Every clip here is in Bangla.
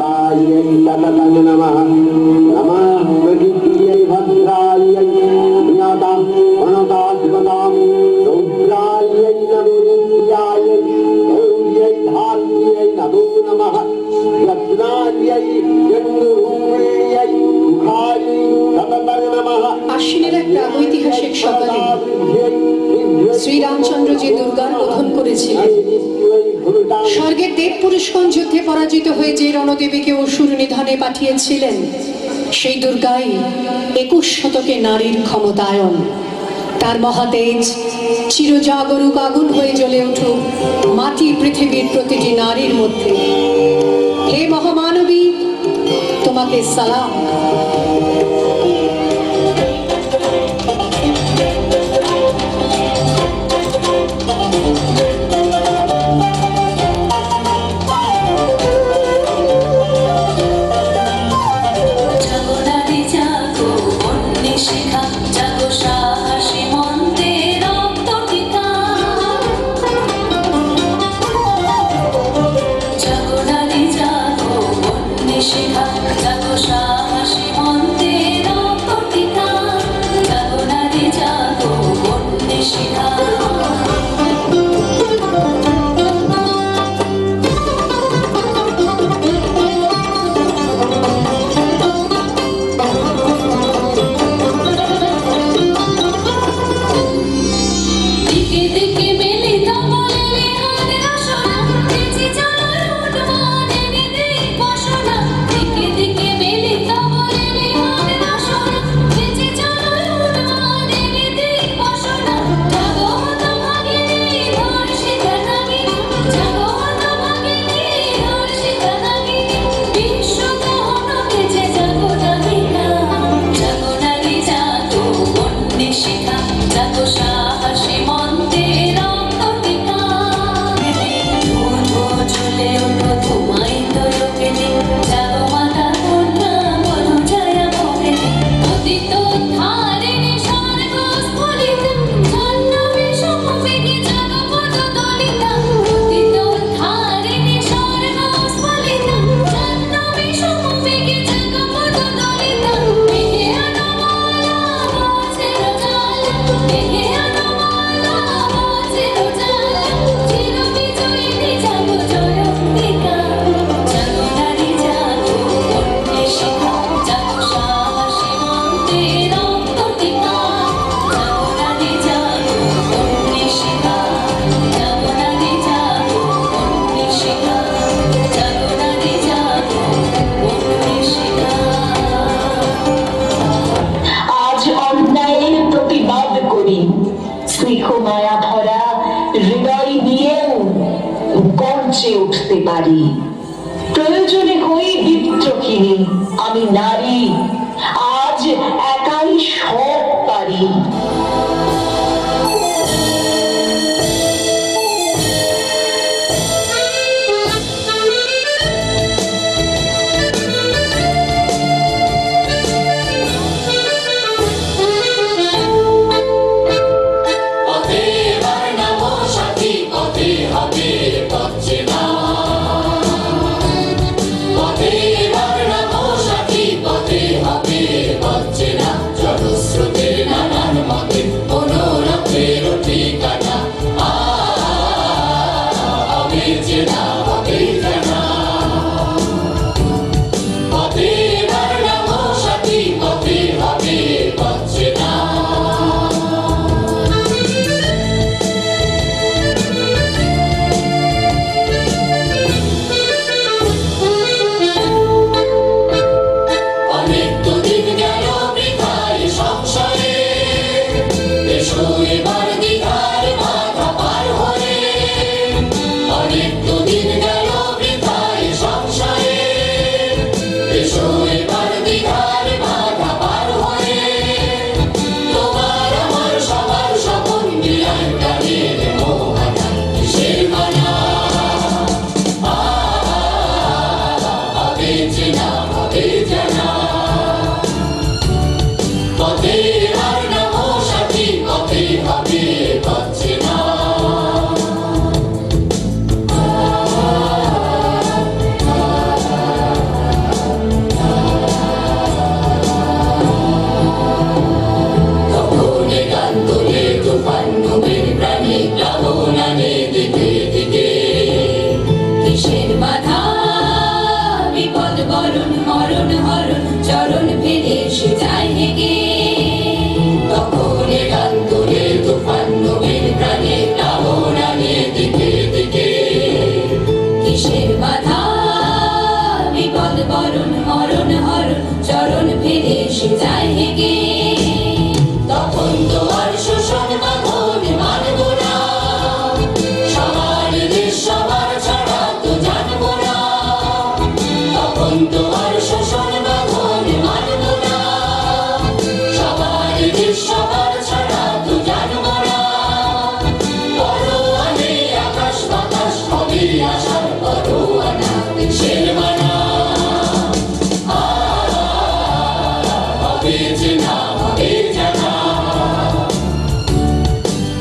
भद्रायै तततं नमः नमः प्रकृत्यै भद्रायै ज्ञातां अनताद्भुतां रौद्रायै नमोनित्यायै गौर्यै धार्यै नमो नमः रत्नायै जन्मभूम्यै मुखायै तततं नमः। আশ্বিনের এক প্রাগৈতিহাসিক সকালে শ্রীরামচন্দ্র যে দুর্গার বোধন করেছিলেন, স্বর্গের দেব পুরুষগণ যুদ্ধে পরাজিত হয়ে যে রণদেবীকে অসুর নিধনে পাঠিয়েছিলেন, সেই দুর্গাই 21 শতকে নারীর ক্ষমতায়ন। তার মহাতেজ চিরজাগরুক আগুন হয়ে জ্বলে উঠুক মাটি পৃথিবীর প্রতিটি নারীর মধ্যে। হে মহামানবী, তোমাকে সালাম। মায়া ভরা হৃদয় নিয়েও গর্জে উঠতে পারি। প্রয়োজনে হই বিদ্রোহিণী, আমি নারী, আজ একাই সব পারি। সে যায় হেগে। তখন গান তোলে তুফান নবীন প্রাণে প্লাবনানে দিকে দিকে। কিসের বাধা বিপদ বরণ মরণ হরণ চরণ ফেলে সে যায় হেগে। তখন তো আর শোষণ বাঁধন মানব না, সবার দেশ সবার ছাড়া তো জানবো না। তখন তো আর শোষণ বাঁধন মানব না, সবার দেশ সবার ছাড়া তো জানবো না। পরোয়ানে আকাশ বাতাস হবে আশার পরোয়ানা দেশের মানা। হবে চেনা হবে জানা,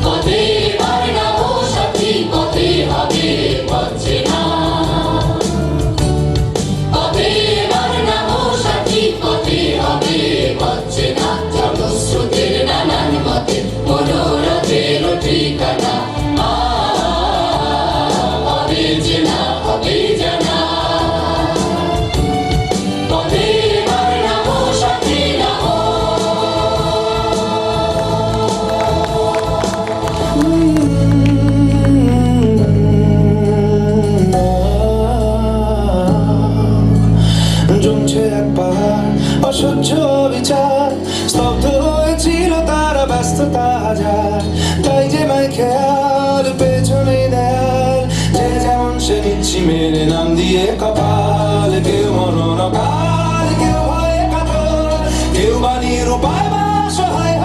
পথে এবার নামো সাথী, পথে হবে পথ চেনা। পথে এবার নামো সাথী, পথে হবে পথ চেনা। জলস্রোতের নানান পথে মনোরথের ঠিকানা। হবে চেনা হবে জানা, পথে এবার নামো সাথী নামো। জমছে এক পাহাড় অসহ্য বিচার, স্তব্ধ হয়েছিল তারা ব্যস্ততা হাজার। তাই যে মাই খেয়াল পেছনে দেয়াল, যে যেমন সে নিচ্ছি মেরে নাম দিয়ে কপাল। কেউ মরণ কাল, কেউ ভয়ে কাতর, কেউ বাণীর উপায় বা সহায়